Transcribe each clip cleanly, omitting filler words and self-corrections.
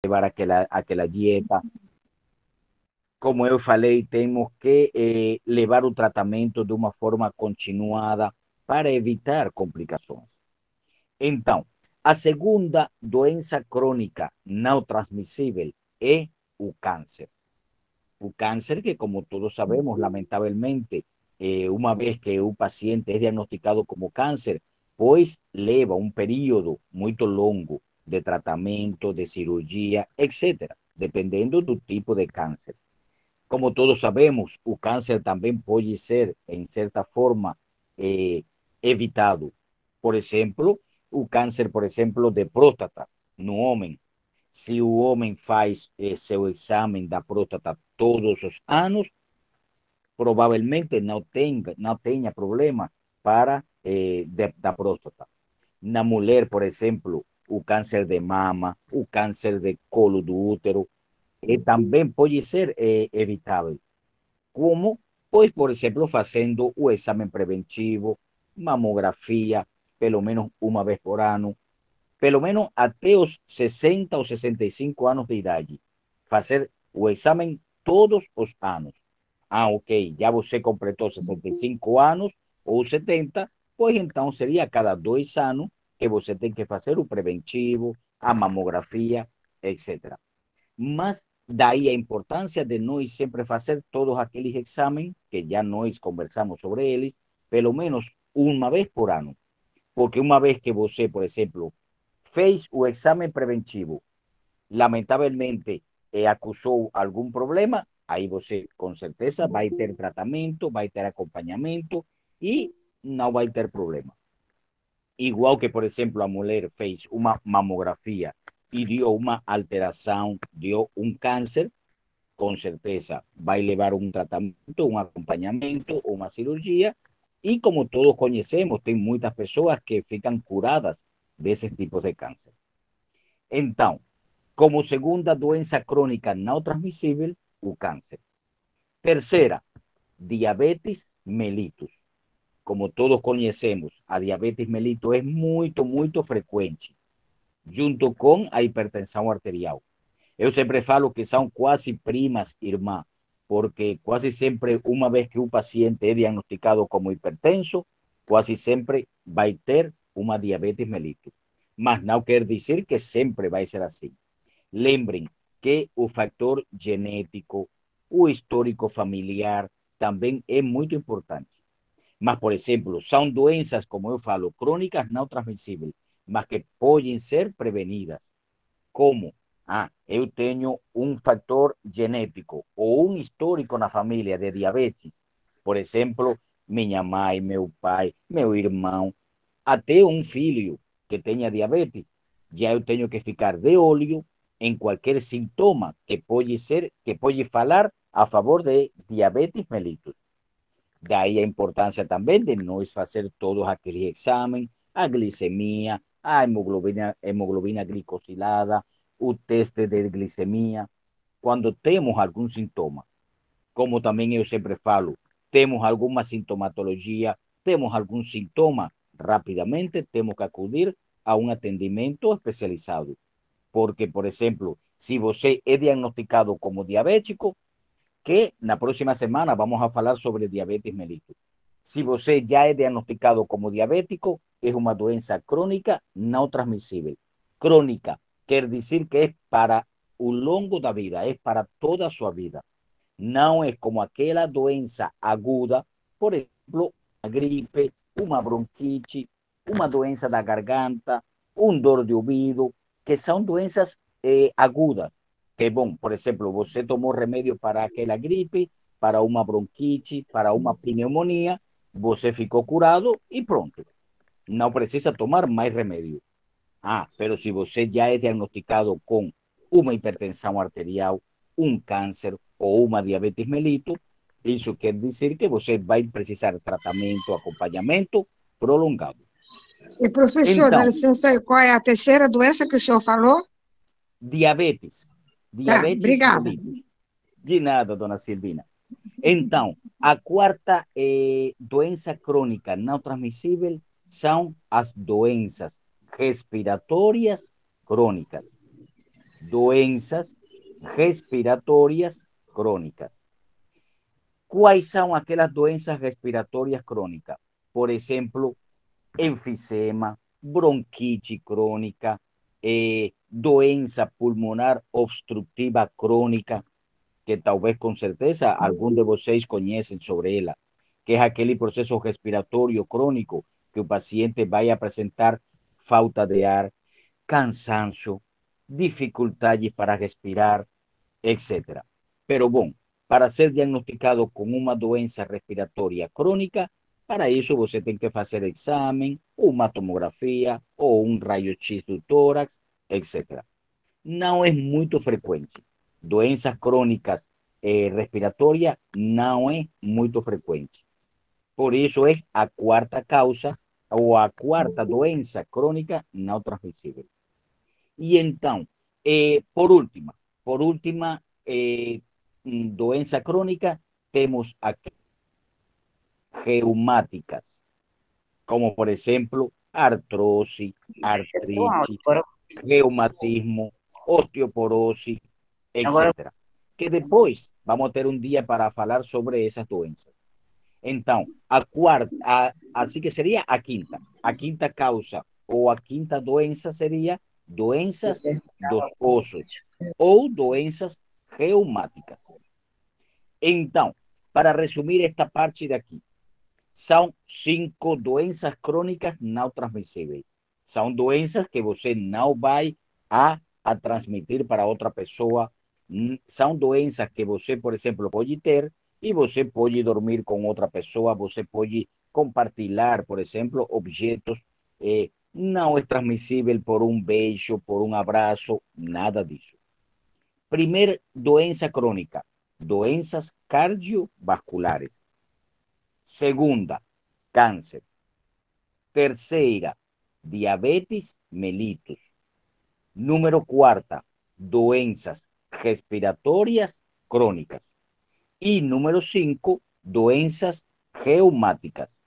levar aquela dieta. Como eu falei, temos que levar o tratamento de uma forma continuada para evitar complicações. Então, a segunda doença crônica não transmissível é o câncer. O cáncer que, como todos sabemos, lamentavelmente, uma vez que o paciente é diagnosticado como cáncer, pois leva um período muito longo de tratamento, de cirurgia, etc., dependendo do tipo de câncer. Como todos sabemos, o câncer também pode ser, em certa forma, eh, evitado. Por exemplo, o câncer, por exemplo, de próstata no homem. Se o homem faz seu exame da próstata todos os anos, provavelmente não tenha problema da próstata. Na mulher, por exemplo, o câncer de mama, o câncer de colo do útero, também pode ser evitável. Como? Pois, por exemplo, fazendo o exame preventivo, mamografia, pelo menos uma vez por ano, pelo menos até os 60 ou 65 anos de idade. Fazer o exame todos os anos. Ah, ok, já você completou 65 anos ou 70, pois então seria cada 2 anos que você tem que fazer o preventivo, a mamografia, etc. Mas daí a importância de nós sempre fazer todos aqueles exames que já nós conversamos sobre eles, pelo menos uma vez por ano. Porque uma vez que você, por exemplo, fez o exame preventivo, lamentavelmente acusou algum problema, aí você com certeza vai ter tratamento, vai ter acompanhamento e não vai ter problema. Igual que, por exemplo, a mulher fez uma mamografia e deu uma alteração, deu um câncer, com certeza vai levar um tratamento, um acompanhamento, uma cirurgia, e como todos conhecemos, tem muitas pessoas que ficam curadas desses tipos de câncer. Então, como segunda doença crônica não transmissível, o câncer. Terceira, diabetes mellitus. Como todos conhecemos, a diabetes mellitus é muito frequente, junto com a hipertensão arterial. Eu sempre falo que são quase primas irmãs, porque quase sempre, uma vez que o paciente é diagnosticado como hipertenso, quase sempre vai ter uma diabetes mellitus. Mas não quer dizer que sempre vai ser assim. Lembrem que o fator genético, o histórico familiar, também é muito importante. Mas, por exemplo, são doenças, como eu falo, crônicas não transmissíveis, mas que podem ser prevenidas. Como? Ah, eu tenho um fator genético ou um histórico na família de diabetes. Por exemplo, minha mãe, meu pai, meu irmão, até um filho que tenha diabetes. Já eu tenho que ficar de olho em qualquer sintoma que pode ser, que pode falar a favor de diabetes mellitus. Daí a importância também de nós fazer todos aqueles exames, a glicemia, a hemoglobina glicosilada, o teste de glicemia, quando temos algum sintoma. Como também eu sempre falo, temos alguma sintomatologia, temos algum sintoma, rapidamente temos que acudir a um atendimento especializado. Porque, por exemplo, se você é diagnosticado como diabético, que na próxima semana vamos a falar sobre diabetes mellitus. Se você já é diagnosticado como diabético, é uma doença crônica não transmissível. Crônica quer dizer que é para o longo da vida, é para toda a sua vida. Não é como aquela doença aguda, por exemplo, uma gripe, uma bronquite, uma doença da garganta, um dor de ouvido, que são doenças agudas. Que, bom, por exemplo, você tomou remédio para aquela gripe, para uma bronquite, para uma pneumonia, você ficou curado e pronto. Não precisa tomar mais remédio. Ah, pero se você já é diagnosticado com uma hipertensão arterial, um câncer ou uma diabetes mellitus, isso quer dizer que você vai precisar tratamento, acompanhamento prolongado. E professor, dá Então, licença, qual é a terceira doença que o senhor falou? diabetes, Tá, diabetes obrigada. mellitus. De nada, dona Silvina. Então, a quarta doença crônica não transmissível são as doenças respiratórias crônicas. doenças respiratórias crônicas. Quais são aquelas doenças respiratórias crônicas? Por exemplo, enfisema, bronquite crônica, doença pulmonar obstrutiva crônica, que talvez com certeza algum de vocês conhecem sobre ela, que é aquele processo respiratório crônico que o paciente vai apresentar falta de ar, cansancio, dificultades para respirar, etc. Pero bom, para ser diagnosticado com uma doença respiratória crônica, para isso você tem que fazer exame, uma tomografia ou um raio-x do tórax, etc. Não é muito frequente. Doenças crônicas respiratórias não é muito frequente. Por isso é a quarta causa ou a quarta doença crônica não transmissível. E então, por última doença crônica, temos aqui reumáticas, como por exemplo, artrose, artrite, reumatismo, osteoporose, etc. Que depois vamos ter um dia para falar sobre essas doenças. Então, assim que seria a quinta. A quinta causa ou a quinta doença seria doenças dos ossos ou doenças reumáticas. Então, para resumir esta parte de aqui, são 5 doenças crônicas não transmissíveis. São doenças que você não vai a transmitir para outra pessoa. São doenças que você, por exemplo, pode ter e você pode dormir com outra pessoa, você pode compartilhar, por exemplo, objetos. Não é transmissível por um beijo, por um abraço, nada disso. Primeira doença crônica, doenças cardiovasculares. Segunda, câncer. Terceira, diabetes mellitus. Número quarta, doenças respiratórias crônicas. E número 5, doenças reumáticas,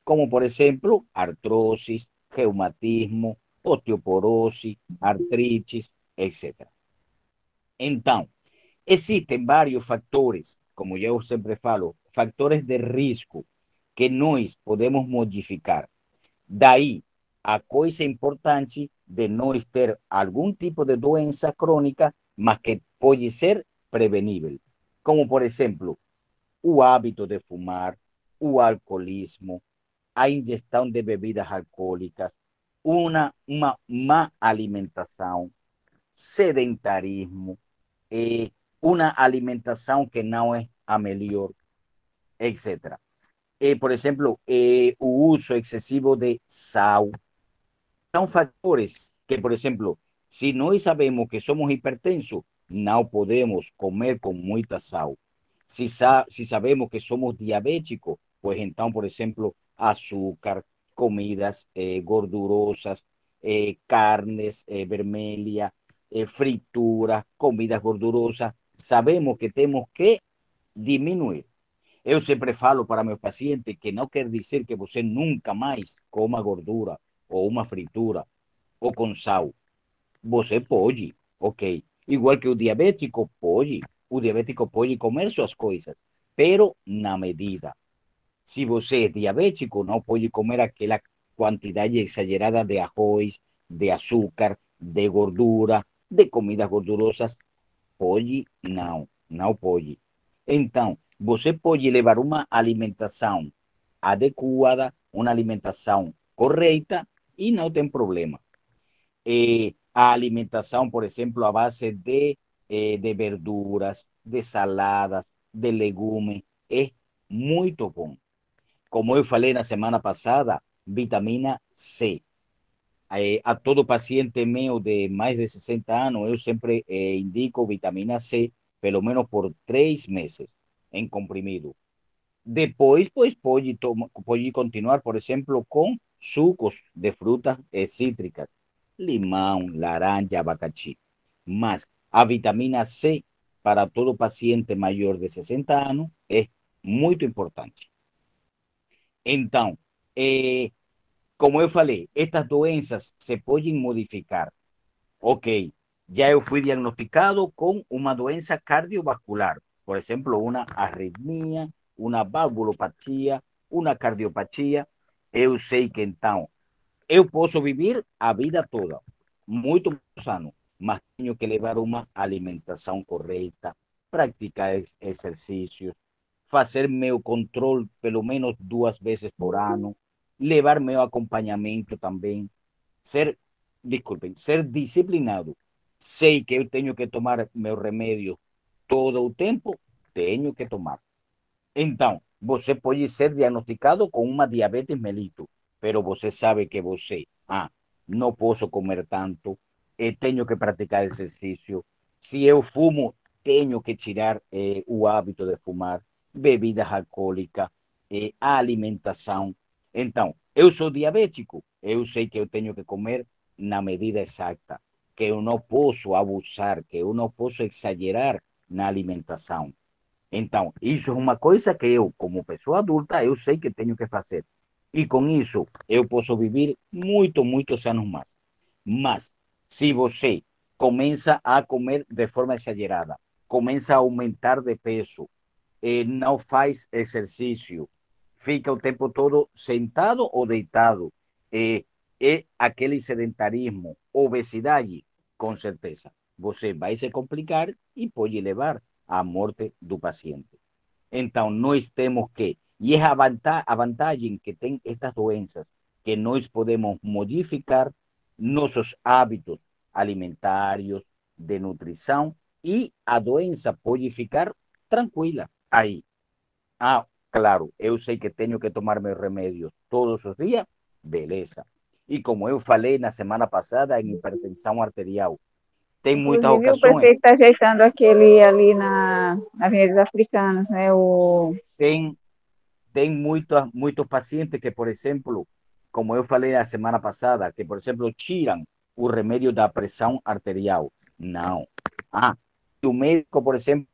como por exemplo, artrose, reumatismo, osteoporose, artrites, etc. Então, existem vários fatores, como eu sempre falo, fatores de risco que nós podemos modificar. Daí, a coisa importante de nós ter algum tipo de doença crônica, mas que pode ser prevenível. Como, por exemplo, o hábito de fumar, o alcoolismo, a ingestão de bebidas alcoólicas, uma má alimentação, sedentarismo, uma alimentação que não é a melhor, etc. Por exemplo, o uso excessivo de sal. São fatores que, por exemplo, se nós sabemos que somos hipertensos, não podemos comer com muita sal. Se sabemos que somos diabéticos, pues então, por exemplo, açúcar, comidas gordurosas, carnes vermelhas, frituras, comidas gordurosas, sabemos que temos que diminuir. Eu sempre falo para meus pacientes que não quer dizer que você nunca mais coma gordura ou uma fritura ou com sal. Você pode, ok. Igual que o diabético pode. O diabético pode comer suas coisas, pero na medida. Se você é diabético, não pode comer aquela quantidade exagerada de arroz, de açúcar, de gordura, de comidas gordurosas. Pode? Não, não pode. Então, você pode levar uma alimentação adequada, uma alimentação correta e não tem problema. A alimentação, por exemplo, a base de verduras, de saladas, de legumes, é muito bom. Como eu falei na semana passada, vitamina C. A todo paciente meu de mais de 60 anos, eu sempre indico vitamina C, pelo menos por 3 meses, em comprimido. Depois, pues, pode continuar, por exemplo, com sucos de frutas cítricas, limão, laranja, abacaxi. Mas a vitamina C para todo paciente maior de 60 anos é muito importante. Então, como eu falei, estas doenças se podem modificar. Ok, ya eu fui diagnosticado com uma doença cardiovascular, por exemplo, uma arritmia, uma valvulopatia, uma cardiopatia. Eu sei que então eu posso viver a vida toda muito sano, mas tenho que levar uma alimentação correta, praticar exercícios, fazer meu controle pelo menos 2 vezes por ano, levar meu acompanhamento também, ser, desculpem, ser disciplinado. Sei que eu tenho que tomar meu remédio todo o tempo, tenho que tomar. Então, você pode ser diagnosticado com uma diabetes mellitus, pero você sabe que você, não posso comer tanto, tenho que praticar exercício. Se eu fumo, tenho que tirar o hábito de fumar, bebidas alcoólicas, a alimentação. Então, eu sou diabético, eu sei que eu tenho que comer na medida exata, que eu não posso abusar, que eu não posso exagerar na alimentação. Então, isso é uma coisa que eu, como pessoa adulta, eu sei que tenho que fazer. E com isso, eu posso viver muitos anos mais. Mas, se você começa a comer de forma exagerada, começa a aumentar de peso, não faz exercício, fica o tempo todo sentado ou deitado, aquele sedentarismo, obesidade, com certeza, você vai se complicar e pode levar à morte do paciente. Então, nós temos que, e é a vantagem que tem estas doenças, que nós podemos modificar nossos hábitos alimentares, de nutrição, e a doença pode ficar tranquila aí. Claro, eu sei que tenho que tomar meus remédios todos os dias, beleza. E como eu falei na semana passada, em hipertensão arterial, tem muitas Inclusive, o ocasiões, prefeito está ajeitando aquele ali na Avenida dos Africanos, né? tem muitos pacientes que, por exemplo, como eu falei a semana passada, que, por exemplo, tiram o remédio da pressão arterial. Não. O médico, por exemplo,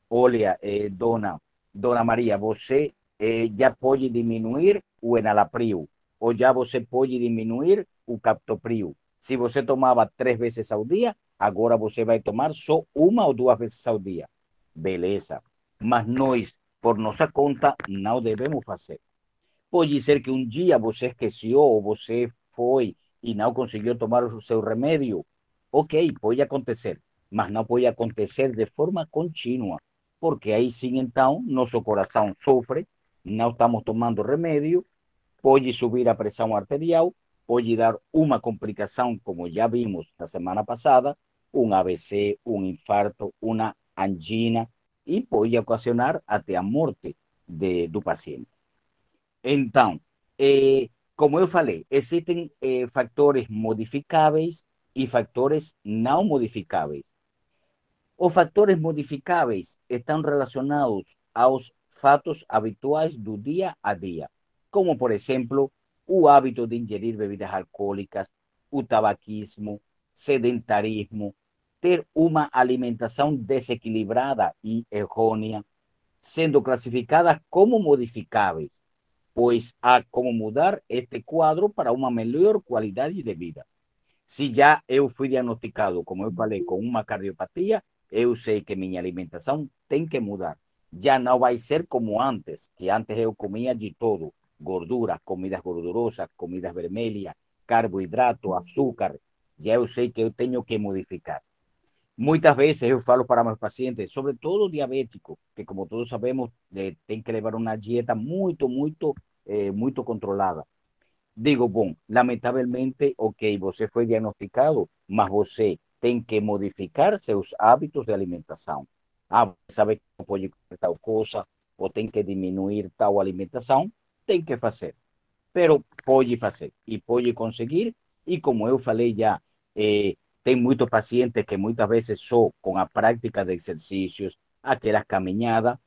olha, dona Maria, você já pode diminuir o enalapril, ou já você pode diminuir o captopril. Se você tomava 3 vezes ao dia, agora você vai tomar só 1 ou 2 vezes ao dia. Beleza. Mas nós, por nossa conta, não devemos fazer. Pode ser que um dia você esqueceu ou você foi e não conseguiu tomar o seu remédio. Ok, pode acontecer, mas não pode acontecer de forma contínua, porque aí sim, então, nosso coração sofre, não estamos tomando remédio, pode subir a pressão arterial, pode dar uma complicação, como já vimos na semana passada, um AVC, um infarto, uma angina, e pode ocasionar até a morte do paciente. Então, como eu falei, existem fatores modificáveis e fatores não modificáveis. Os fatores modificáveis estão relacionados aos fatos habituais do dia a dia, como, por exemplo, o hábito de ingerir bebidas alcoólicas, o tabaquismo, sedentarismo, ter uma alimentação desequilibrada e errônea, sendo classificadas como modificáveis, pois há como mudar este quadro para uma melhor qualidade de vida. Se já eu fui diagnosticado, como eu falei, com uma cardiopatia, eu sei que minha alimentação tem que mudar. Já não vai ser como antes, que antes eu comia de todo, gorduras, comidas gordurosas, comidas vermelhas, carboidrato, açúcar. Já eu sei que eu tenho que modificar. Muitas vezes eu falo para meus pacientes, sobretudo diabéticos, que como todos sabemos, tem que levar uma dieta muito controlada. Digo, bom, lamentavelmente, ok, você foi diagnosticado, mas você tem que modificar seus hábitos de alimentação. Você sabe que não pode comer tal coisa, ou tem que diminuir tal alimentação, tem que fazer. Pero pode fazer e pode conseguir. E como eu falei já, tem muitos pacientes que muitas vezes só com a prática de exercícios, aquelas caminhadas,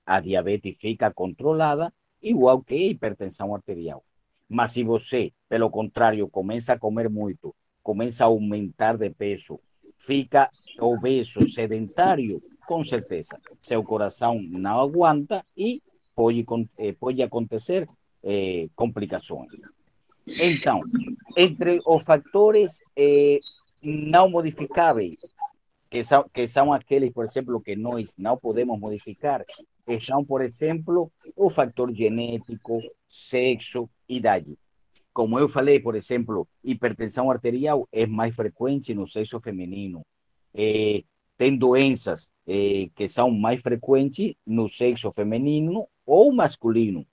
a diabetes fica controlada, igual que a hipertensão arterial. Mas se você, pelo contrário, começa a comer muito, começa a aumentar de peso, fica obeso, sedentário, com certeza, seu coração não aguenta e pode acontecer complicações. Então, entre os fatores não modificáveis, que são aqueles, por exemplo, que nós não podemos modificar, estão, por exemplo, o fator genético, sexo, idade. Como eu falei, por exemplo, hipertensão arterial é mais frequente no sexo feminino. Tem doenças que são mais frequentes no sexo feminino ou masculino.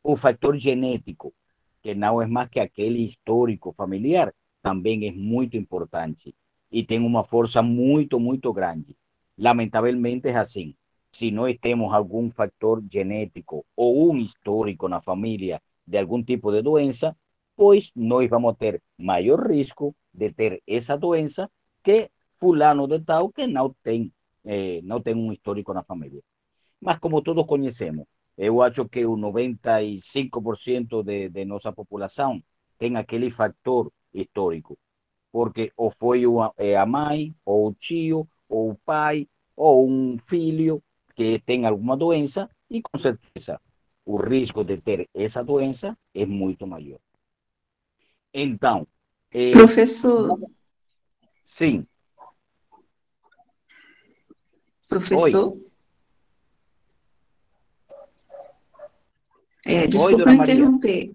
O fator genético, que não é mais que aquele histórico familiar, também é muito importante e tem uma força muito, muito grande. Lamentavelmente é assim. Se nós temos algum fator genético ou um histórico na família de algum tipo de doença, pois nós vamos ter maior risco de ter essa doença que fulano de tal que não tem um histórico na família. Mas como todos conhecemos, eu acho que o 95% de nossa população tem aquele fator histórico, porque ou foi a mãe, ou o tio, ou o pai, ou um filho que tem alguma doença, e com certeza o risco de ter essa doença é muito maior. Então, Professor, sim, oi, professor, oi, desculpa dona Maria. interromper.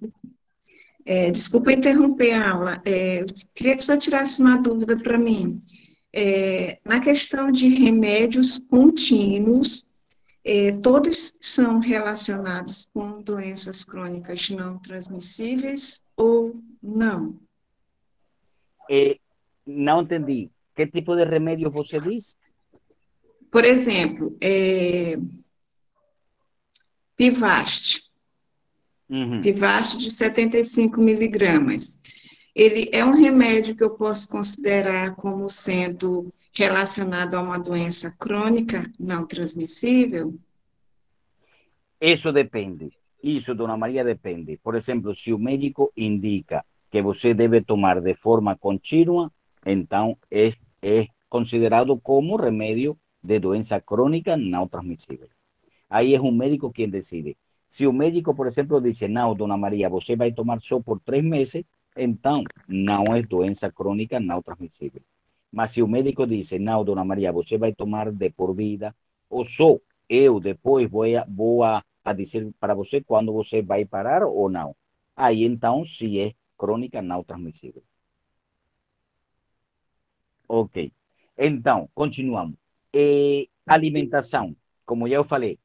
Desculpa interromper a aula. Eu queria que o senhor tirasse uma dúvida para mim. Na questão de remédios contínuos, todos são relacionados com doenças crônicas não transmissíveis ou não? Não entendi. Que tipo de remédio você diz? Por exemplo, Pivast, Uhum. Pivast de 75 miligramas. Ele é um remédio que eu posso considerar como sendo relacionado a uma doença crônica não transmissível? Isso depende. Isso, dona Maria, depende. Por exemplo, se o médico indica que você deve tomar de forma contínua, então é considerado como remédio de doença crônica não transmissível. Aí é um médico quem decide. Se o médico, por exemplo, diz, não, dona Maria, você vai tomar só por 3 meses, então não é doença crônica não transmissível. Mas se o médico diz, não, dona Maria, você vai tomar de por vida, ou só eu depois vou a dizer para você quando você vai parar ou não. Aí então, se é crônica não transmissível. Ok. Então, continuamos. Alimentação. Como já eu falei,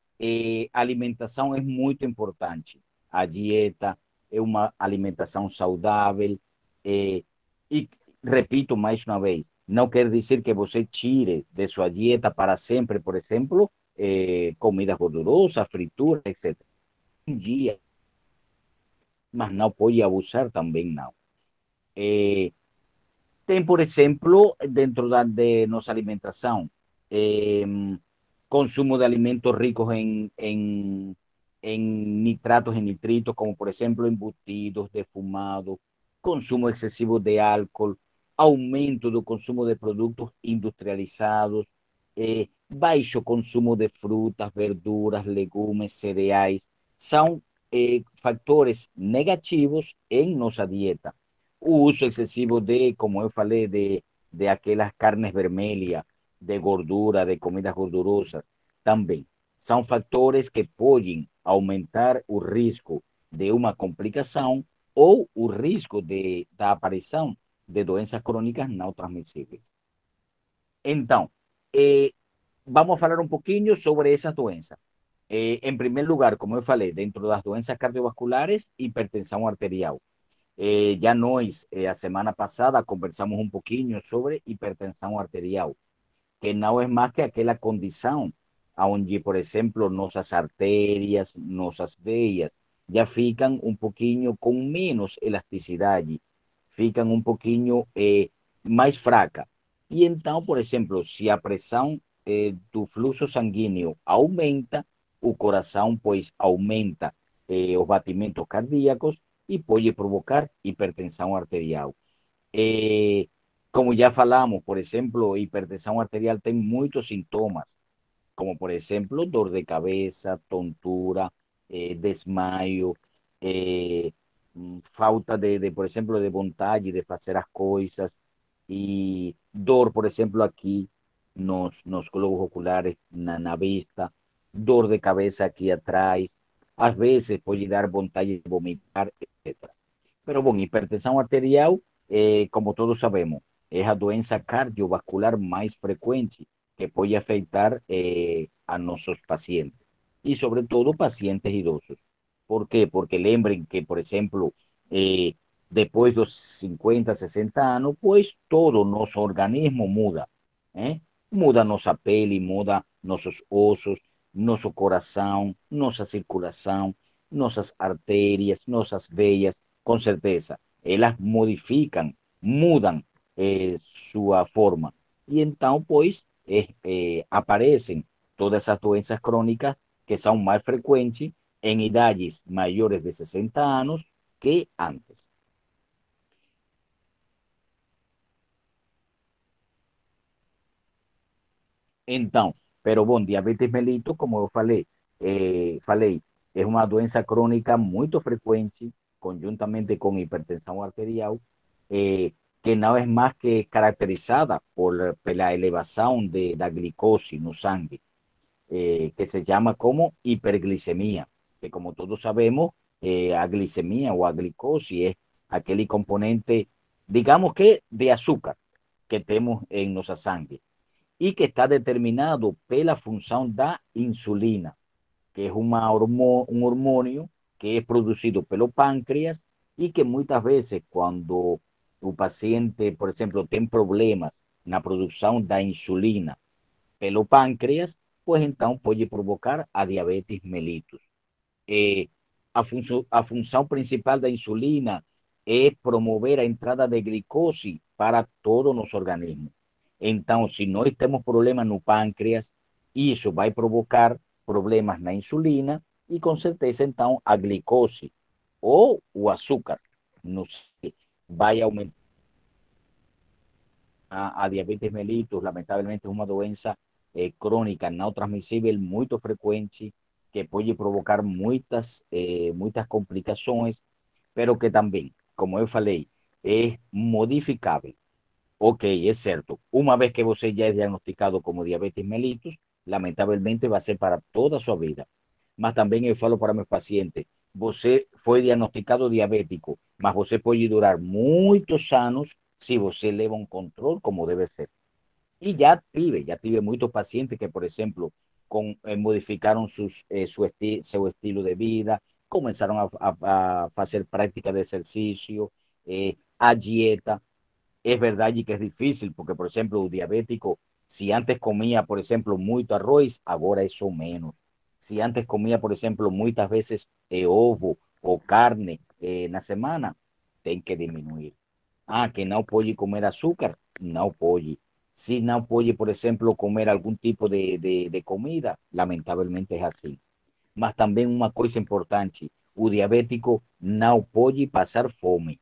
alimentação é muito importante. A dieta é uma alimentação saudável. E repito mais uma vez, não quer dizer que você tire de sua dieta para sempre, por exemplo, comida gordurosa, fritura, etc. Um dia, mas não pode abusar também, não. Eh, Tem, por exemplo, dentro de nossa alimentação, eh, consumo de alimentos ricos en nitratos y nitritos, como por ejemplo embutidos, defumados, consumo excesivo de álcool, aumento do consumo de produtos industrializados, baixo consumo de frutas, verduras, legumes, cereais, são factores negativos em nossa dieta. O uso excesivo de, como eu falei, de aquelas carnes vermelhas, de gordura, de comidas gordurosas, também são fatores que podem aumentar o risco de uma complicação ou o risco da aparição de doenças crônicas não transmissíveis. Então, vamos falar um pouquinho sobre essas doenças. Em primeiro lugar, como eu falei, dentro das doenças cardiovasculares, hipertensão arterial. Já nós, a semana passada, conversamos um pouquinho sobre hipertensão arterial, que não é mais que aquela condição onde, por exemplo, nossas artérias, nossas veias já ficam um pouquinho com menos elasticidade, ficam um pouquinho mais fraca. E então, por exemplo, se a pressão do fluxo sanguíneo aumenta, o coração, pois, aumenta os batimentos cardíacos e pode provocar hipertensão arterial. Eh, Como ya falamos, por ejemplo, hipertensión arterial tiene muchos síntomas, como por ejemplo, dor de cabeza, tontura, desmayo, falta por ejemplo, de vontade de hacer las cosas, y dor, por ejemplo, aquí, nos globos oculares, na vista, dor de cabeza aquí atrás, a veces puede dar vontade de vomitar, etc. Pero bueno, hipertensão arterial, como todos sabemos, es a doença cardiovascular más frecuente que puede afectar a nuestros pacientes y sobre todo pacientes idosos. ¿Por qué? Porque lembren que, por ejemplo, después de los 50, 60 años, pues todo nuestro organismo muda. Muda nuestra pele, muda nuestros osos, nuestro corazón, nuestra circulación, nuestras arterias, nuestras veas, con certeza. Ellas modifican, mudan su forma. Y entonces, pues, aparecen todas esas doenças crónicas que son más frecuentes en edades mayores de 60 años que antes. Então, pero bom, diabetes mellitus, como eu falei, é uma doença crônica muito frequente, conjuntamente com hipertensão arterial, que não é mais que caracterizada pela elevação da glicose no sangue, que se llama como hiperglicemia, que como todos sabemos, a glicemia o a glicose es aquel componente, digamos que de azúcar que tenemos en nuestra sangre y que está determinado pela función da insulina, que es un hormonio que es producido pelo páncreas y que muchas veces cuando tu paciente, por ejemplo, tiene problemas en la producción da insulina pelo páncreas, pues entonces puede provocar a diabetes mellitus. A función principal da insulina es promover a entrada de glicose para todos los organismos. Entonces, si no tenemos problemas no páncreas, eso va a provocar problemas na insulina y con certeza entonces a glicose o azúcar, no sé, va a aumentar a diabetes mellitus. Lamentablemente es una doença crônica não transmissível muito frequente que pode provocar muitas complicações, pero que também, como eu falei, é modificável. Ok, é certo. Uma vez que você já é diagnosticado como diabetes mellitus, lamentavelmente vai ser para toda a sua vida. Mas também eu falo para meus pacientes, você foi diagnosticado diabético, mas você pode durar muitos anos se você leva um controle como deve ser. Y ya tive muchos pacientes que, por ejemplo, modificaron su estilo de vida, comenzaron a hacer práctica de ejercicio, a dieta. Es verdad y que es difícil, porque, por ejemplo, un diabético, si antes comía, por ejemplo, mucho arroz, ahora eso menos. Si antes comía, por ejemplo, muchas veces ovo o carne en la semana, ten que disminuir. Que no puede comer azúcar, no puede. Si no puede, por ejemplo, comer algún tipo de comida, lamentablemente es así. Mas también una cosa importante, un diabético no puede pasar fome,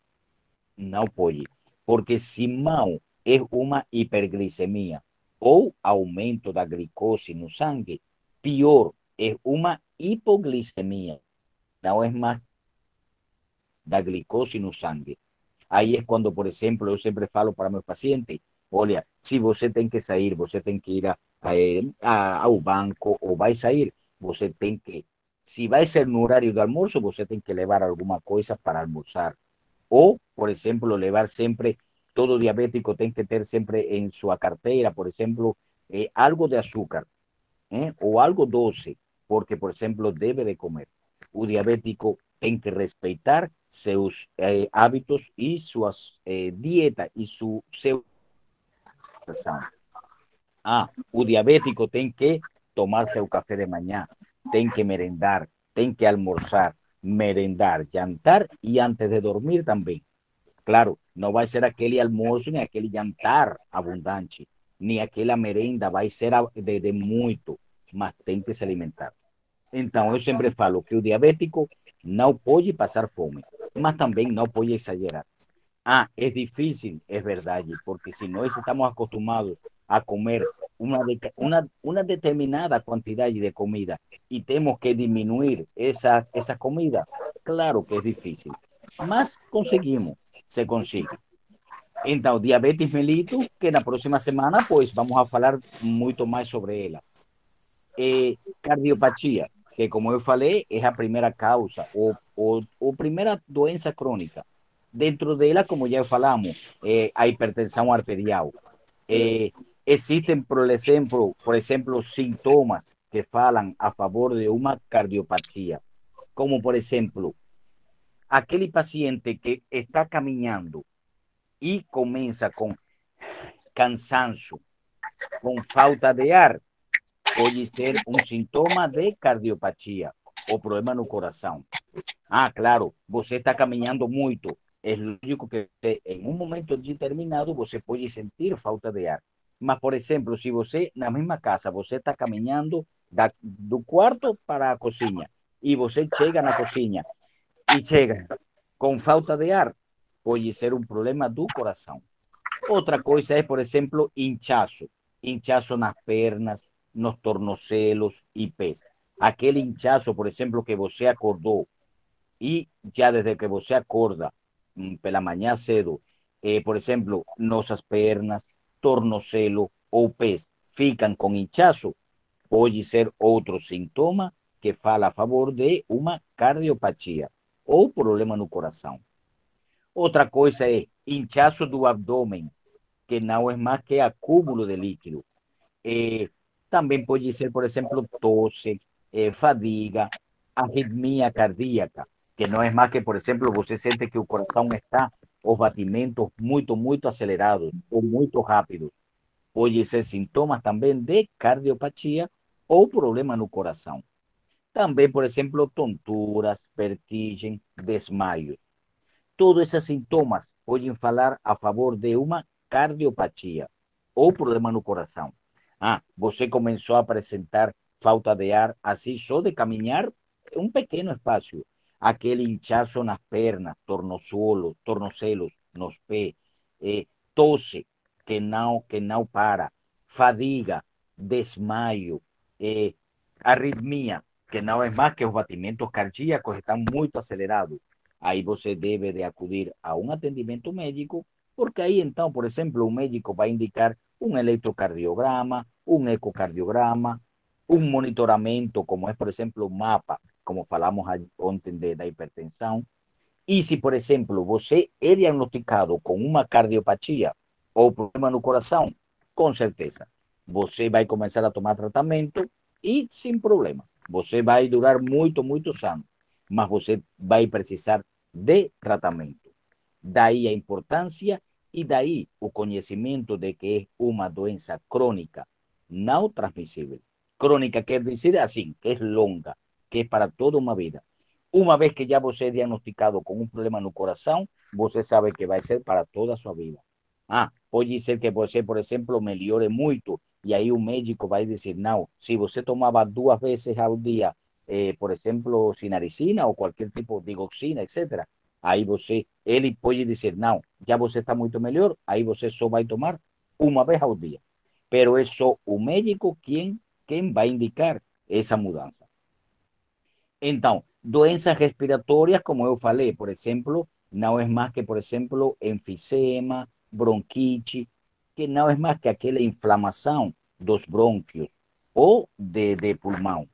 no puede, porque si mal es una hiperglicemia o aumento da glicose no sangue, pior, es una hipoglicemia, no es más da glicose no sangue. Aí é quando, por exemplo, eu sempre falo para meus pacientes, olha, se você tem que sair, você tem que ir ao banco ou vai sair, você tem que, se vai ser no horário do almoço, você tem que levar alguma coisa para almoçar. Ou, por exemplo, levar sempre, todo diabético tem que ter sempre em sua carteira, por exemplo, algo de açúcar, ou algo doce, porque, por exemplo, deve de comer. O diabético tem que respeitar seus hábitos y su dieta y su o diabético tem que tomar seu café de manhã, tem que merendar, tem que almorzar, merendar, jantar y antes de dormir también. Claro, no va a ser aquel almuerzo ni aquel jantar abundante, ni aquella merenda va a ser de muito, mas tem que se alimentar. Então, eu sempre falo que o diabético não pode passar fome, mas também não pode exagerar. É difícil, é verdade, porque se nós estamos acostumados a comer uma determinada quantidade de comida e temos que diminuir essa comida, claro que é difícil, mas conseguimos, se consigue. Então, diabetes mellitus, que na próxima semana, pois, vamos a falar muito mais sobre ela. Cardiopatia, que como eu falei, é a primeira causa, ou primeira doença crônica. Dentro dela, como já falamos, a hipertensão arterial. Existen, por exemplo, sintomas que falam a favor de uma cardiopatia, como por exemplo, aquele paciente que está caminhando e começa com cansancio, com falta de ar, pode ser um sintoma de cardiopatia ou problema no coração. Ah, claro, você está caminhando muito. É lógico que em um momento determinado você pode sentir falta de ar. Mas, por exemplo, se você, na mesma casa, você está caminhando do quarto para a cozinha e você chega na cozinha e chega com falta de ar, pode ser um problema do coração. Outra coisa é, por exemplo, inchaço. Inchaço nas pernas, nos tornozelos e pés. Aquele inchaço, por exemplo, que você acordou e já desde que você acorda pela manhã cedo, por exemplo, nossas pernas, tornozelo ou pés ficam com inchaço, pode ser outro sintoma que fala a favor de uma cardiopatia ou problema no coração. Outra coisa é inchaço do abdômen, que não é mais que acúmulo de líquido. Também pode ser, por exemplo, tosse, fadiga, arritmia cardíaca, que não é mais que, por exemplo, você sente que o coração está, os batimentos muito acelerados ou muito rápidos. Pode ser sintomas também de cardiopatia ou problema no coração. Também, por exemplo, tonturas, vertigem, desmaios. Todos esses sintomas podem falar a favor de uma cardiopatia ou problema no coração. Ah, você começou a apresentar falta de ar assim só de caminhar um pequeno espaço. Aquele inchaço nas pernas, tornozelos, nos pés, tosse que não para, fadiga, desmaio, arritmia, que não é mais que os batimentos cardíacos estão muito acelerados. Aí você deve de acudir a um atendimento médico, porque aí então, por exemplo, o médico vai indicar um eletrocardiograma, um ecocardiograma, um monitoramento, como é, por exemplo, o mapa, como falamos ontem da hipertensão. E se, por exemplo, você é diagnosticado com uma cardiopatia ou problema no coração, com certeza, você vai começar a tomar tratamento e sem problema. Você vai durar muitos anos, mas você vai precisar de tratamento. Daí a importância e daí o conhecimento de que é uma doença crônica não transmissível. Crônica quer dizer assim, que é longa, que é para toda uma vida. Uma vez que já você é diagnosticado com um problema no coração, você sabe que vai ser para toda a sua vida. Ah, pode ser que você, por exemplo, melhore muito e aí o médico vai dizer, não, se você tomava 2 vezes ao dia, por exemplo, sinaricina ou qualquer tipo de digoxina, etc., aí ele pode dizer, não, já você está muito melhor, aí você só vai tomar 1 vez ao dia. Pero é só o médico quem vai indicar essa mudança. Então, doenças respiratórias, como eu falei, por exemplo, não é mais que, por exemplo, enfisema, bronquite, que não é mais que aquela inflamação dos brônquios ou de pulmão,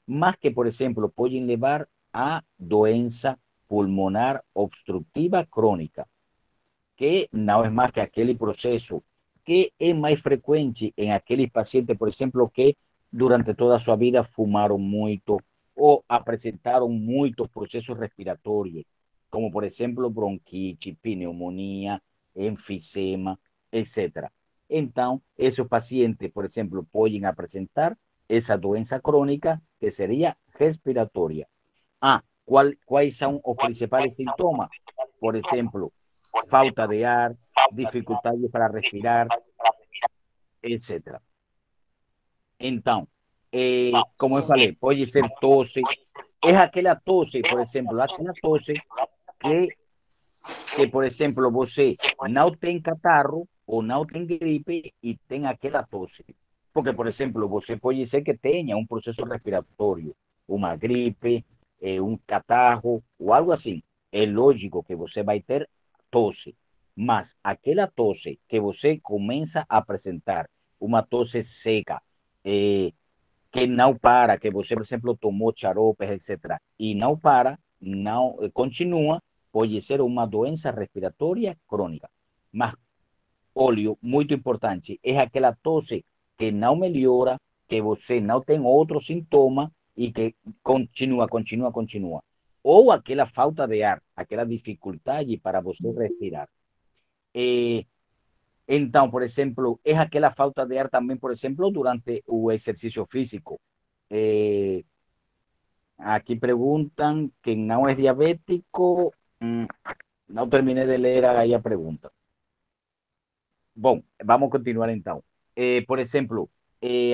mas que, por exemplo, podem levar a doença pulmonar obstrutiva crônica, que não é mais que aquele processo que é mais frequente em aqueles pacientes, por exemplo, que durante toda a sua vida fumaram muito ou apresentaram muitos processos respiratórios, como por exemplo bronquite, pneumonia, enfisema, etc. Então, esses pacientes, por exemplo, podem apresentar essa doença crônica que seria respiratória. Ah, quais são os principais sintomas? Por exemplo, falta de ar, dificuldade para respirar, etc. Então, como eu falei, pode ser tosse. É aquela tosse, por exemplo, aquela tosse que, por exemplo, você não tem catarro ou não tem gripe e tem aquela tosse. Porque, por exemplo, você pode ser que tenha um processo respiratório, uma gripe, um catarro ou algo assim. É lógico que você vai ter tosse, Mas aquela tosse que você começa a apresentar, uma tosse seca, que não para, que você, por exemplo, tomou xaropes, etc., e não para, não continua, pode ser uma doença respiratória crônica. Mas, óleo, muito importante, é aquela tosse que não melhora, que você não tem outro sintoma e que continua. Ou aquela falta de ar, aquela dificuldade para você respirar. Eh, então, por exemplo, é aquela falta de ar também, por exemplo, durante o exercício físico. Eh, Aquí preguntan que no es diabético. No terminé de leer ahí a pregunta. Bom, vamos a continuar então. Por exemplo,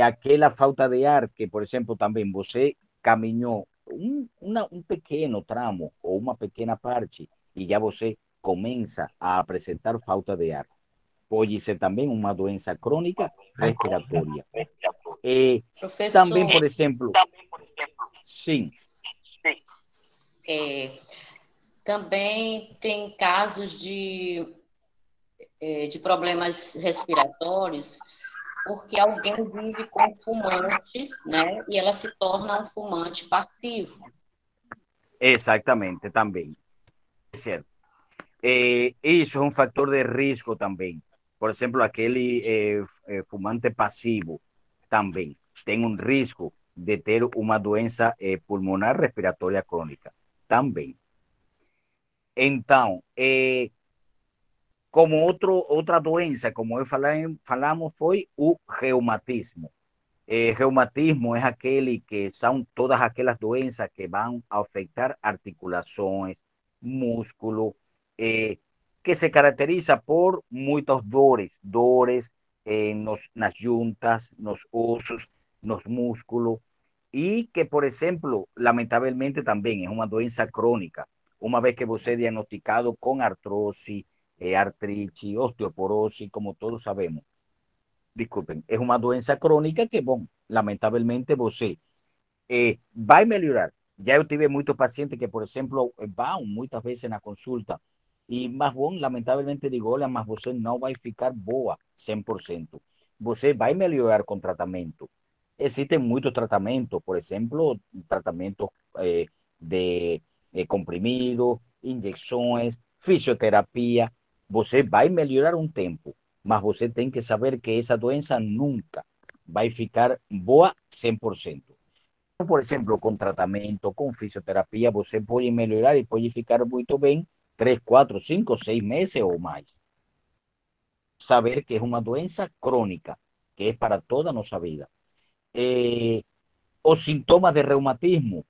aquela falta de ar que, por exemplo, também você caminhou um pequeno tramo ou uma pequena parte e já você começa a apresentar falta de ar. Pode ser também uma doença crônica respiratória. Também, Professor, por exemplo, sim, é, também tem casos de problemas respiratórios, porque alguém vive com fumante, né? E ela se torna um fumante passivo. exatamente, também. É certo. Isso é um fator de risco também. Por exemplo, aquele fumante passivo também tem um risco de ter uma doença pulmonar respiratória crônica também. Então, como outra doença, como falamos, foi o reumatismo. Reumatismo é aquele que são todas aquelas doenças que vão afetar articulações, músculo, que se caracteriza por muitas dores nas juntas, nos ossos, nos músculos, e que, por exemplo, lamentavelmente também é uma doença crônica. Uma vez que você é diagnosticado com artrose, artrite, osteoporose, como todos sabemos, disculpen, es una doença crônica que, bom, lamentavelmente você vai melhorar. Já eu tive muitos pacientes que, por exemplo, vão muitas vezes na consulta e, mas bom, lamentavelmente digo, olha, mas você não vai ficar boa 100%. Você vai melhorar com tratamento. Existen muitos tratamentos, por exemplo, tratamentos de comprimidos, injeções, fisioterapia. Você vai melhorar um tempo, mas você tem que saber que essa doença nunca vai ficar boa 100%. Por exemplo, com tratamento, com fisioterapia, você pode melhorar e pode ficar muito bem 3, 4, 5, 6 meses ou mais. Saber que é uma doença crônica, que é para toda a nossa vida. Os sintomas de reumatismo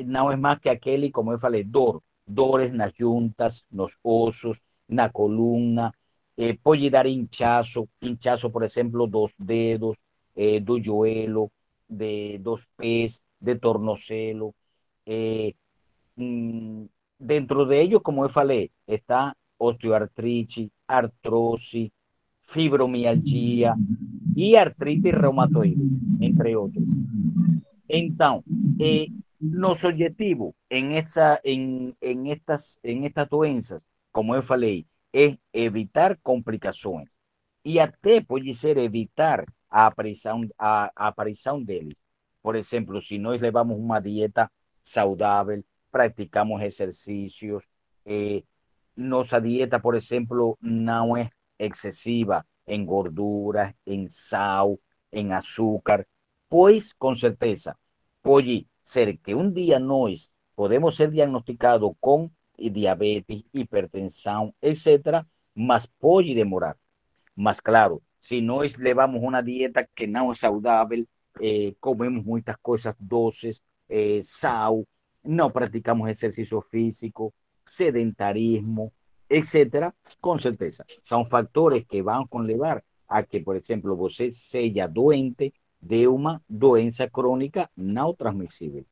não é mais que aquele, como eu falei, dores nas juntas, nos ossos, na coluna, pode dar inchaço, por exemplo, dos dedos, do joelho, dos pés, de tornozelo. Eh, mm, Dentro de ellos, como eu falei, está osteoartrite, artrose, fibromialgia e artrite reumatoide, entre outros. Então, nosso objetivo em estas doenças, como eu falei, é evitar complicações e até pode ser evitar a aparição deles. Por exemplo, se nós levamos uma dieta saudável, praticamos exercícios, nossa dieta, por exemplo, não é excessiva em gordura, em sal, em açúcar, pois, com certeza, pode ser que um dia nós podemos ser diagnosticados com diabetes, hipertensão, etc., mas pode demorar. Mas, claro, se nós levamos uma dieta que não é saudável, comemos muitas coisas doces, sal, não praticamos exercício físico, sedentarismo, etc., com certeza, são fatores que vão levar a que, por exemplo, você seja doente de uma doença crônica não transmissível.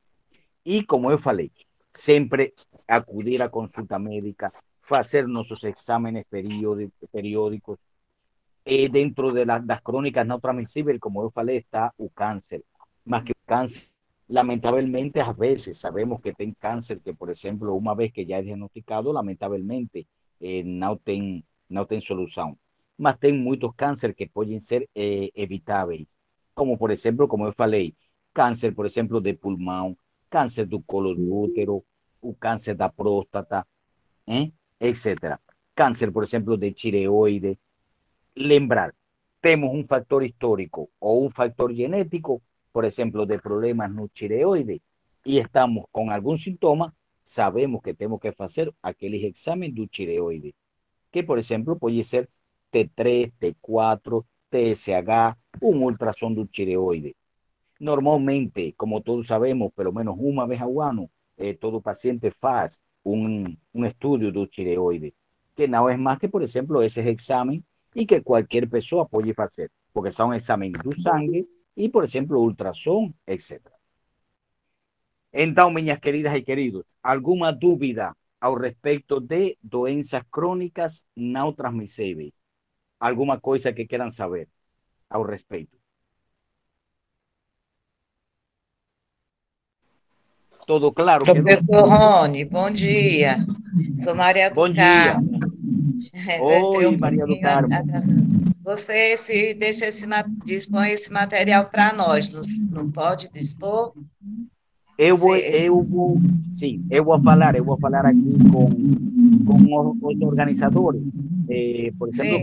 E, como eu falei, sempre acudir à consulta médica, fazer nossos exames periódicos. Dentro de las crónicas no transmisibles, como yo falei, está el cáncer. Más que el cáncer, lamentablemente, a veces sabemos que tem cáncer, que por ejemplo, una vez que ya es diagnosticado, lamentablemente, não tem solução. Mas tem muitos cânceres que podem ser evitáveis, como, por exemplo, como eu falei, câncer, por exemplo, de pulmão, câncer do colo do útero, o câncer da próstata, etc. Câncer, por exemplo, de tireoide. Lembrar, temos um fator histórico ou um fator genético, por exemplo, de problemas no tireoide, e estamos com algum sintoma, sabemos que temos que fazer aqueles exames do tireoide, que, por exemplo, pode ser T3, T4, TSH, um ultrassom do tireoide. Normalmente, como todos sabemos, pelo menos uma vez ao ano, todo paciente faz um estudio do tireoide, que não é mais que, por exemplo, esses exames e que qualquer pessoa pode fazer, porque são exames do sangue e, por exemplo, ultrassom, etc. Então, minhas queridas e queridos, alguma dúvida ao respeito de doenças crônicas não transmissíveis? Alguma coisa que queiram saber ao respeito? Todo claro? Professor Rony, bom dia. Sou Maria do Bom dia. Carmo. Oi, Maria do Carmo. Você dispõe esse material para nós, não pode dispor? Eu vou falar aqui com os organizadores, por exemplo,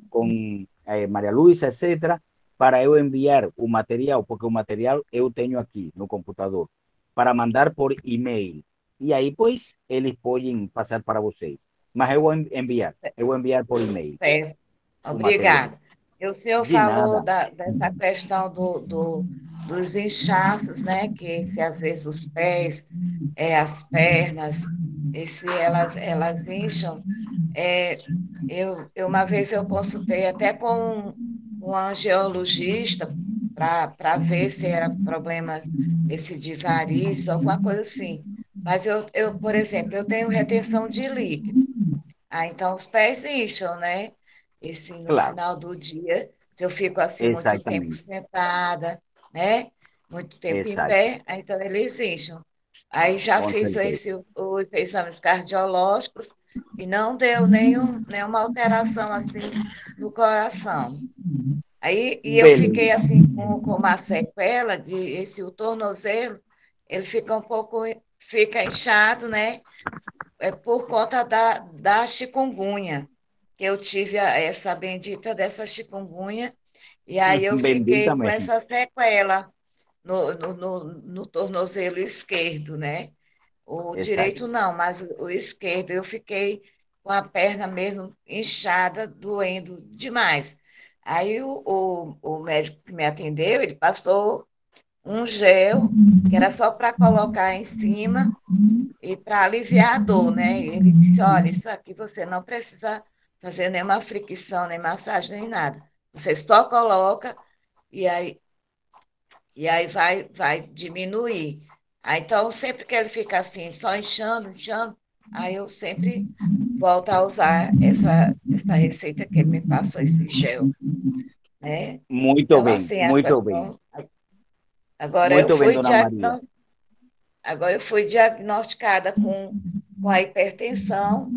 com Maria Luisa, etc., para eu enviar o material, porque o material eu tenho aqui no computador, para mandar por e-mail. E aí, pois, eles podem passar para vocês. Mas eu vou enviar por e-mail. Certo. Obrigada. O senhor De falou nada. dessa questão dos inchaços, né? Que se às vezes os pés, as pernas, elas incham. Uma vez eu consultei até com um angiologista para ver se era problema esse de varizes, alguma coisa assim. Mas por exemplo, eu tenho retenção de líquido. Então os pés incham, né? No Claro. final do dia, se eu fico assim muito tempo Exatamente. sentada, né? Muito tempo em Exato. pé, então eles incham. Aí já Com fiz certeza. os exames cardiológicos e não deu nenhuma alteração assim no coração. Aí eu fiquei Beleza. assim com uma sequela o tornozelo, ele fica inchado, né? Por conta da chikungunya, que eu tive essa bendita dessa chikungunya, e aí eu fiquei Bendita com mesmo. essa sequela no tornozelo esquerdo, né? O Exato. direito não, mas o esquerdo eu fiquei com a perna mesmo inchada, doendo demais. Aí o médico que me atendeu, ele passou um gel, que era só para colocar em cima e para aliviar a dor, né? Ele disse, olha, isso aqui você não precisa fazer nenhuma fricção, nem massagem, nem nada. Você só coloca e aí vai diminuir. Então, sempre que ele fica assim, só inchando, aí eu sempre volto a usar essa receita que ele me passou, esse gel, né? Muito Então, bem, assim, muito bem. agora eu Muito bem, fui dona Maria. diagnosticada com a hipertensão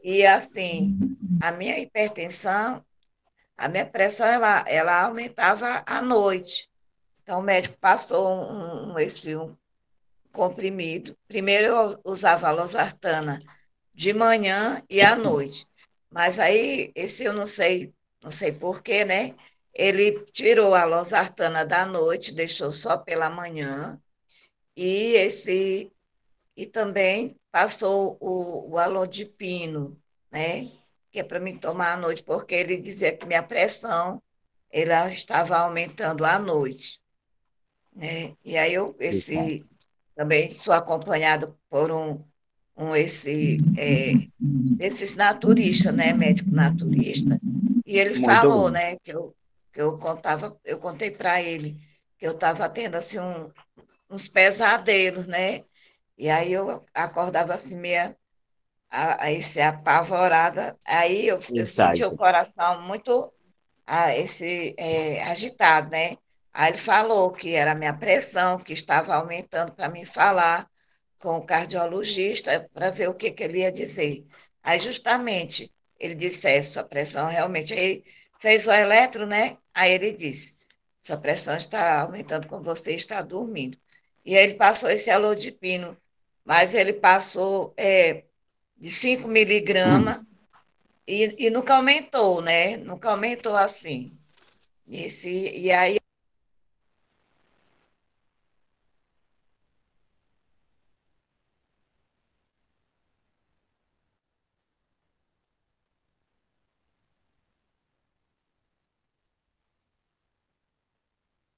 e, assim, a minha hipertensão, a minha pressão, ela aumentava à noite. Então, o médico passou um comprimido. Primeiro eu usava a losartana de manhã e à noite. Mas aí, esse eu não sei por quê, né? Ele tirou a losartana da noite, deixou só pela manhã, e também passou o alodipino, né? Que é para mim tomar à noite, porque ele dizia que minha pressão ela estava aumentando à noite, né? E aí Exato. também sou acompanhada por desses naturistas, né? Médico naturista, e ele Muito falou, bem. né? Eu contei para ele que eu estava tendo assim uns pesadelos, né? E aí eu acordava assim, apavorada. Aí eu senti o Exato. coração muito agitado, né? Aí ele falou que era a minha pressão, que estava aumentando para mim falar com o cardiologista para ver o que ele ia dizer. Aí, justamente, ele disse, sua pressão realmente... Aí, fez o eletro, né? Aí ele disse, sua pressão está aumentando quando você está dormindo. E aí ele passou esse alodipino, mas ele passou de 5 miligramas e nunca aumentou, né? Nunca aumentou assim. E aí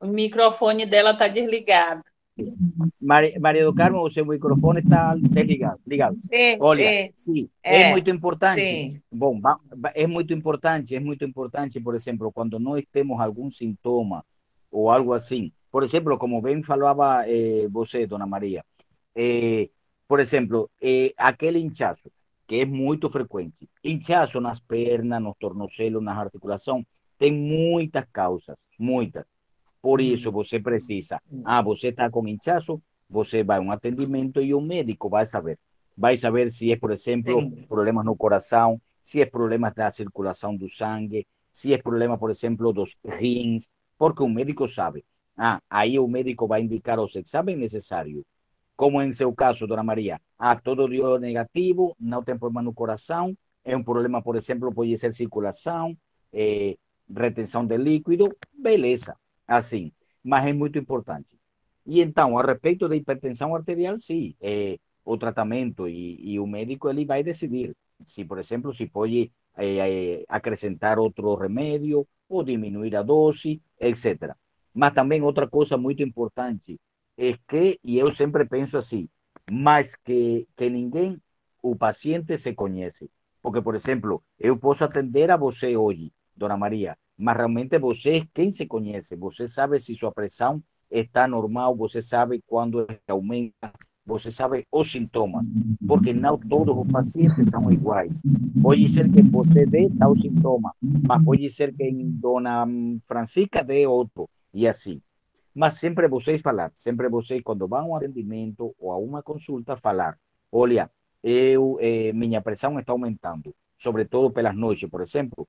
O microfone dela está desligado. María do Carmo, o seu microfone está desligado, ligado. sim, Olha, sim, sim, é muito importante. sim. Bom, é muito importante, por exemplo, quando nós temos algum sintoma ou algo assim. Por exemplo, como bem falava você, dona Maria, por exemplo, aquele inchaço, que é muito frequente. Inchaço nas pernas, nos tornozelos, nas articulações, tem muitas causas, muitas. Por isso, você precisa. Você está com inchaço, você vai a um atendimento e o médico vai saber. Vai saber se é, por exemplo, Sim. problemas no coração, se é problemas da circulação do sangue, se é problema, por exemplo, dos rins, porque o médico sabe. Aí o médico vai indicar os exames necessários. Como em seu caso, dona Maria, todo deu negativo, não tem problema no coração, é um problema, por exemplo, pode ser circulação, retenção de líquido, beleza, assim, mas é muito importante. E então, a respeito da hipertensão arterial, sim, o tratamento e o médico ele vai decidir se, por exemplo, se pode acrescentar outro remédio ou diminuir a dose, etc. Mas também outra coisa muito importante é que, e eu sempre penso assim, mais que ninguém, o paciente se conhece. Porque, por exemplo, eu posso atender a você hoje, dona Maria, mas realmente você é quem se conhece. Você sabe se sua pressão está normal, você sabe quando aumenta, você sabe os sintomas, porque não todos os pacientes são iguais. Pode ser que você dê tal sintoma, mas pode ser que dona Francisca dê outro, e assim. Mas sempre vocês falar, sempre vocês, quando vão a um atendimento ou a uma consulta, falar: olha, minha pressão está aumentando, sobretudo pelas noites, por exemplo.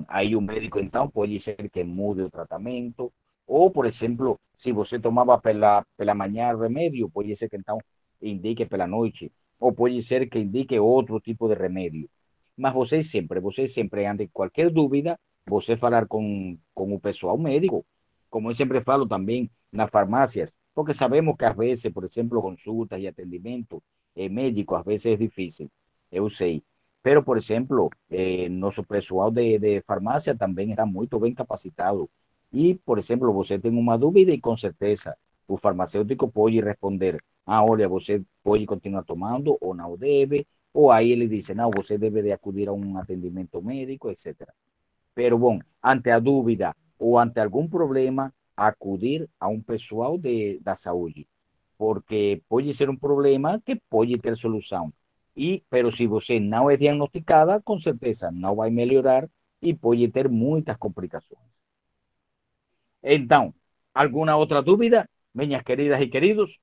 Aí o médico, então, pode ser que mude o tratamento. Ou, por exemplo, se você tomava pela manhã remédio, pode ser que então indique pela noite. Ou pode ser que indique outro tipo de remédio. Mas vocês sempre, ante qualquer dúvida, você falar com o pessoal médico. Como eu sempre falo também nas farmácias, porque sabemos que às vezes, por exemplo, consultas e atendimento médico, às vezes é difícil. Eu sei. Pero, por exemplo, nosso pessoal de farmácia também está muito bem capacitado. E, por exemplo, você tem uma dúvida e com certeza o farmacêutico pode responder: olha, você pode continuar tomando ou não deve. Ou aí ele diz: não, você deve de acudir a um atendimento médico, etc. Pero, bom, ante a dúvida ou ante algum problema, acudir a um pessoal da saúde. Porque pode ser um problema que pode ter solução. Pero se você não é diagnosticada, com certeza não vai melhorar e pode ter muitas complicações. Então, alguma outra dúvida, minhas queridas e queridos?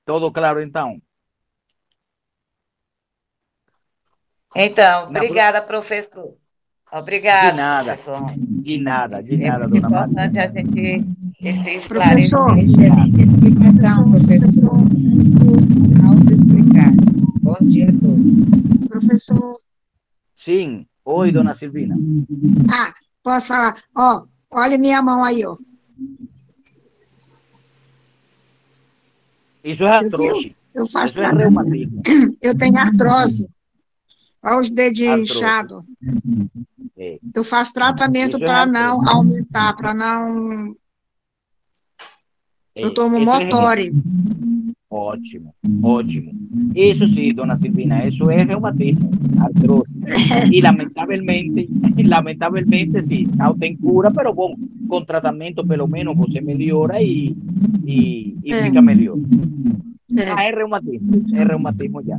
Todo claro, então? Então, obrigada, professor. Obrigado, de nada, professor. De nada, É dona Maria. importante a gente se Professor, esclarecer. Explicação, professor. Autoexplicar. Bom dia a todos. professor. Sim. Oi, dona Silvina. Posso falar? Olha minha mão aí, ó. Isso é artrose. Eu faço Isso é reumatismo. Eu tenho artrose. Olha os dedinhos Artrose. inchados. É. Eu faço tratamento Isso é para não artrose. aumentar, para não. Eu tomo Isso é Motore. ótimo, ótimo. Isso sim, dona Silvina, isso é reumatismo, artrose. E lamentavelmente sim, não tem cura, pero bom, com tratamento pelo menos você melhora e fica melhor. É reumatismo já.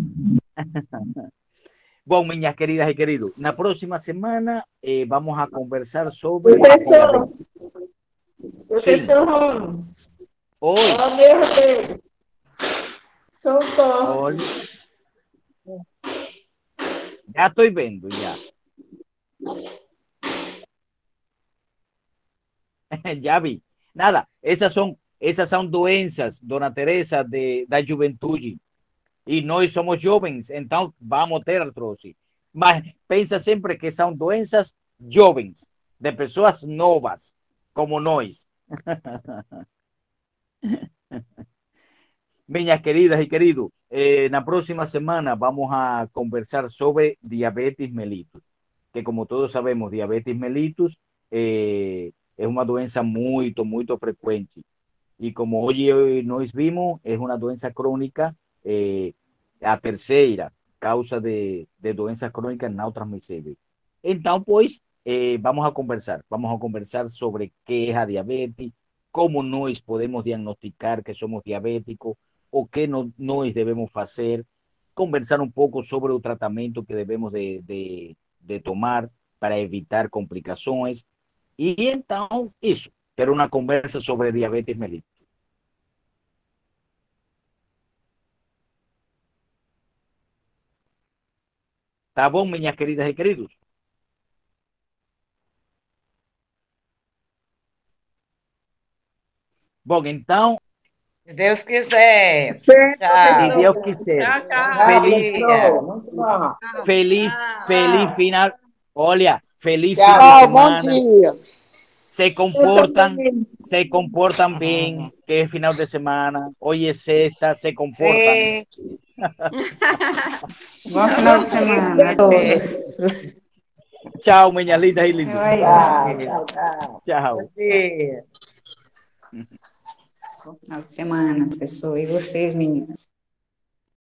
Bom, minhas queridas e queridos, na próxima semana vamos a conversar sobre... Professor! Sim. Professor! Oi. Oh, meu Deus! Socorro! Olha. Ya estoy viendo, ya. Ya vi. Nada, esas son doenças, Dona Teresa, da juventude. E nós somos jovens, então vamos ter artrose. Mas pensa sempre que são doenças jovens, de pessoas novas, como nós. Minhas queridas e queridos, na próxima semana vamos a conversar sobre diabetes mellitus, que como todos sabemos, diabetes mellitus é uma doença muito, muito frequente. E como hoje nós vimos, é uma doença crônica, a terceira causa de doenças crônicas não transmissíveis. Então, pois, vamos a conversar sobre qué es a diabetes, cómo nós podemos diagnosticar que somos diabéticos, o que nós debemos hacer, conversar un poco sobre el tratamiento que debemos de tomar para evitar complicaciones. Y entonces, eso, ter una conversa sobre diabetes mellitus. Tá bom, minhas queridas e queridos? Bom, então, Se Deus quiser. Certo, Tchau. se Deus professor. quiser. Tchau, tchau. Feliz, Dia. Muito bom. feliz final. Olha, feliz Tchau. fin de Tchau, bom semana. dia. Se comportan bien, que es final de semana. Hoy es sexta, se comportan. Sim. Bom final de semana a todos. Chao, minhas lindas e lindos. Tchau. Tchau. Chao. Bom dia. Bom final de semana, professor. E vocês, meninas?